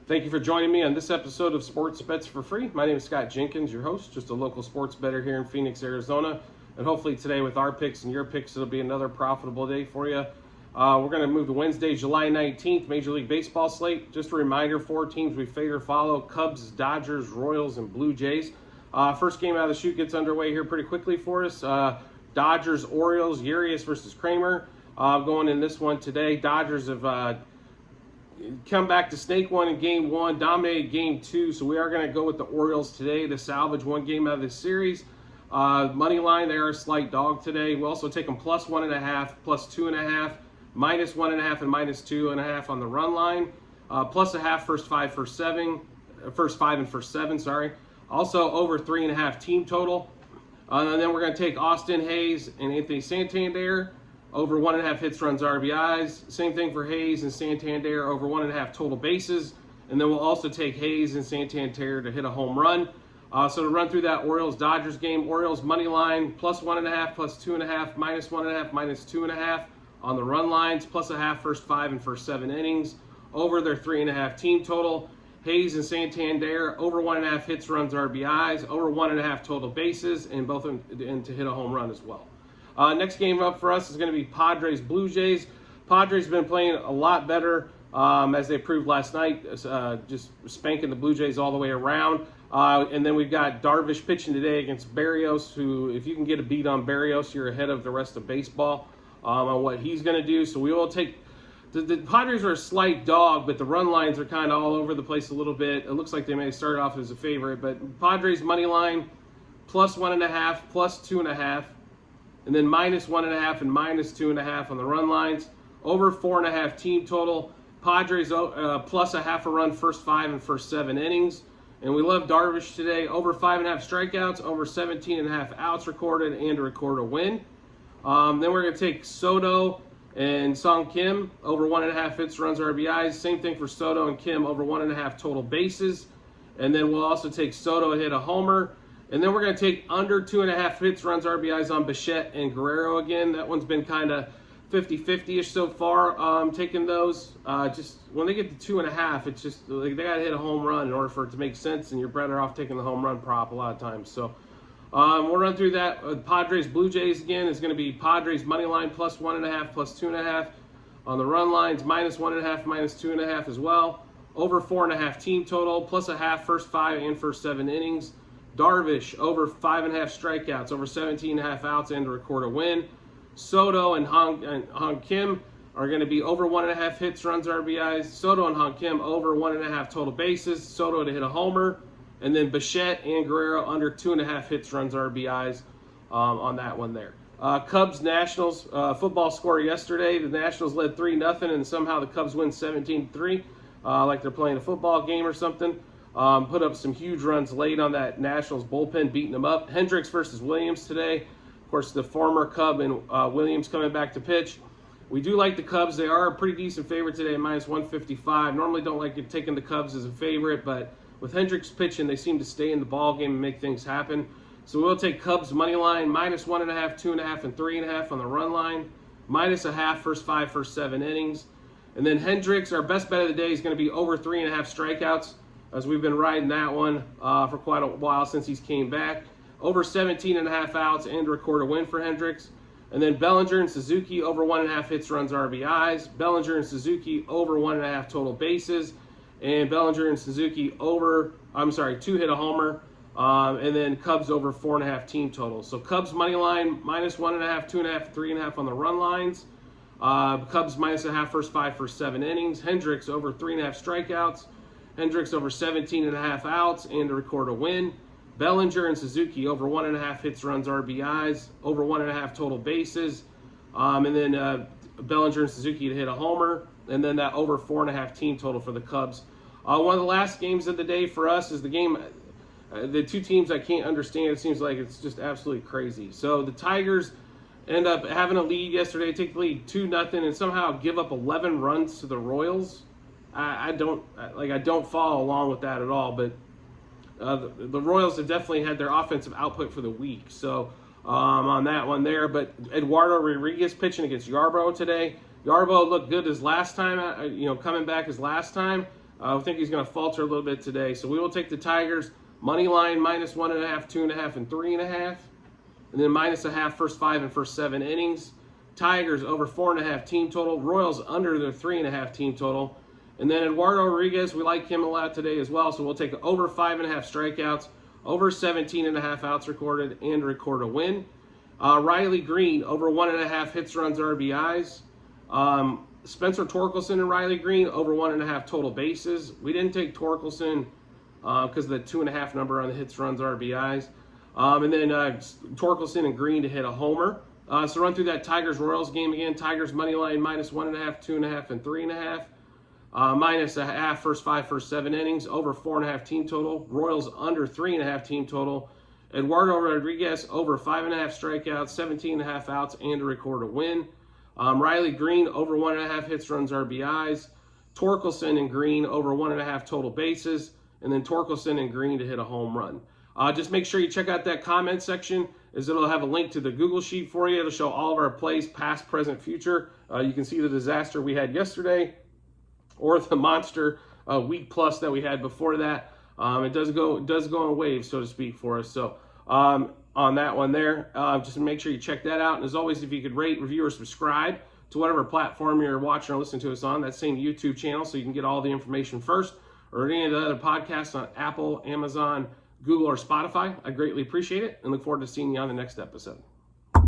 Thank you for joining me on this episode of Sports Bets for Free. My name is Scott Jenkins, your host, just a local sports bettor here in Phoenix, Arizona. And hopefully today with our picks and your picks, it'll be another profitable day for you. We're going to move to Wednesday, July 19th, Major League Baseball slate. Just a reminder, 4 teams we fade or follow: Cubs, Dodgers, Royals, and Blue Jays. First game out of the chute gets underway here pretty quickly for us. Dodgers, Orioles, Urias versus Kramer. Going in this one today, Dodgers have come back to snake one in game 1, dominated game 2, so we are going to go with the Orioles today to salvage one game out of this series. Money line, they are a slight dog today. We also take them plus 1.5, plus 2.5, minus 1.5, and minus 2.5 on the run line. Plus a half, first five and first seven, sorry. Also over 3.5 team total. And then we're going to take Austin Hayes and Anthony Santander over 1.5 hits, runs, RBIs. Same thing for Hayes and Santander, over 1.5 total bases. And then we'll also take Hayes and Santander to hit a home run. So to run through that Orioles-Dodgers game, Orioles money line, plus 1.5, plus 2.5, minus 1.5, minus 2.5 on the run lines, plus a half, first 5 and first 7 innings, over their 3.5 team total. Hayes and Santander, over 1.5 hits, runs, RBIs, over 1.5 total bases, and both and to hit a home run as well. Next game up for us is going to be Padres Blue Jays. Padres have been playing a lot better, as they proved last night, just spanking the Blue Jays all the way around. And then we've got Darvish pitching today against Berrios, who, if you can get a beat on Berrios, you're ahead of the rest of baseball on what he's going to do. So we will take the Padres are a slight dog, but the run lines are kind of all over the place a little bit. It looks like they may start off as a favorite, but Padres money line, plus 1.5, plus 2.5. And then minus 1.5 and minus 2.5 on the run lines. Over 4.5 team total. Padres plus a half a run, first 5 and first 7 innings. And we love Darvish today. Over 5.5 strikeouts, over 17.5 outs recorded, and to record a win. Then we're going to take Soto and Sung Kim, over 1.5 hits, runs, RBIs. Same thing for Soto and Kim, over 1.5 total bases. And then we'll also take Soto to hit a homer. And then we're going to take under 2.5 hits, runs, RBIs on Bichette and Guerrero again. That one's been kind of 50-50-ish so far, taking those. Just when they get to 2.5, it's just like they got to hit a home run in order for it to make sense, and you're better off taking the home run prop a lot of times. So we'll run through that. Padres Blue Jays again is going to be Padres money line, plus 1.5, plus 2.5 on the run lines, minus 1.5, minus 2.5 as well. Over 4.5 team total, plus a half, first 5 and first 7 innings. Darvish, over 5.5 strikeouts, over 17.5 outs, and to record a win. Soto and Hong Kim are going to be over 1.5 hits, runs, RBIs. Soto and Hong Kim over 1.5 total bases. Soto to hit a homer. And then Bichette and Guerrero under 2.5 hits, runs, RBIs on that one there. Cubs Nationals football score yesterday. The Nationals led 3-0, and somehow the Cubs win 17-3, like they're playing a football game or something. Put up some huge runs late on that Nationals bullpen, beating them up. Hendricks versus Williams today. Of course, the former Cub and Williams coming back to pitch. We do like the Cubs. They are a pretty decent favorite today, minus 155. Normally don't like taking the Cubs as a favorite, but with Hendricks pitching, they seem to stay in the ball game and make things happen. So we'll take Cubs money line, minus 1.5, 2.5, and 3.5 on the run line. Minus a half, first 5, first 7 innings. And then Hendricks, our best bet of the day, is going to be over 3.5 strikeouts, as we've been riding that one for quite a while since he's came back. Over 17.5 outs, and record a win for Hendricks. And then Bellinger and Suzuki, over 1.5 hits, runs, RBIs. Bellinger and Suzuki over 1.5 total bases. And Bellinger and Suzuki over, 2 hit a homer. And then Cubs over 4.5 team total. So Cubs money line, minus 1.5, 2.5, 3.5 on the run lines. Cubs minus a half, first 5, first 7 innings. Hendricks over 3.5 strikeouts. Hendricks over 17.5 outs, and to record a win. Bellinger and Suzuki over 1.5 hits, runs, RBIs, over 1.5 total bases. And then Bellinger and Suzuki to hit a homer. And then that over 4.5 team total for the Cubs. One of the last games of the day for us is the game, the two teams I can't understand. It seems like it's just absolutely crazy. So the Tigers end up having a lead yesterday, take the lead 2-0, and somehow give up 11 runs to the Royals. I don't follow along with that at all, but the Royals have definitely had their offensive output for the week. So on that one there, but Eduardo Rodriguez pitching against Yarbrough today. Yarbrough looked good his last time, coming back his last time. I think he's going to falter a little bit today. So we will take the Tigers money line -1.5, 2.5, and 3.5. And then -0.5 first 5 and first 7 innings. Tigers over 4.5 team total. Royals under their 3.5 team total. And then Eduardo Rodriguez, we like him a lot today as well. So we'll take over 5.5 strikeouts, over 17.5 outs recorded, and record a win. Riley Green over 1.5 hits, runs, RBIs. Spencer Torkelson and Riley Green over 1.5 total bases. We didn't take Torkelson because of the 2.5 number on the hits, runs, RBIs. And then Torkelson and Green to hit a homer. So run through that Tigers-Royals game again. Tigers money line -1.5, 2.5, and 3.5. -0.5 first 5, first 7 innings. Over 4.5 team total. Royals under 3.5 team total. Eduardo Rodriguez over 5.5 strikeouts, 17.5 outs, and to record a win. Riley Green over 1.5 hits, runs, RBIs. Torkelson and Green over 1.5 total bases. And then Torkelson and Green to hit a home run. Just make sure you check out that comment section, as it'll have a link to the Google Sheet for you. It'll show all of our plays, past, present, future. You can see the disaster we had yesterday, or the monster week plus that we had before that. It does go in waves, so to speak, for us. So on that one there, just make sure you check that out. And as always, if you could rate, review, or subscribe to whatever platform you're watching or listening to us on, that same YouTube channel, so you can get all the information first, or any of the other podcasts on Apple, Amazon, Google, or Spotify. I greatly appreciate it and look forward to seeing you on the next episode.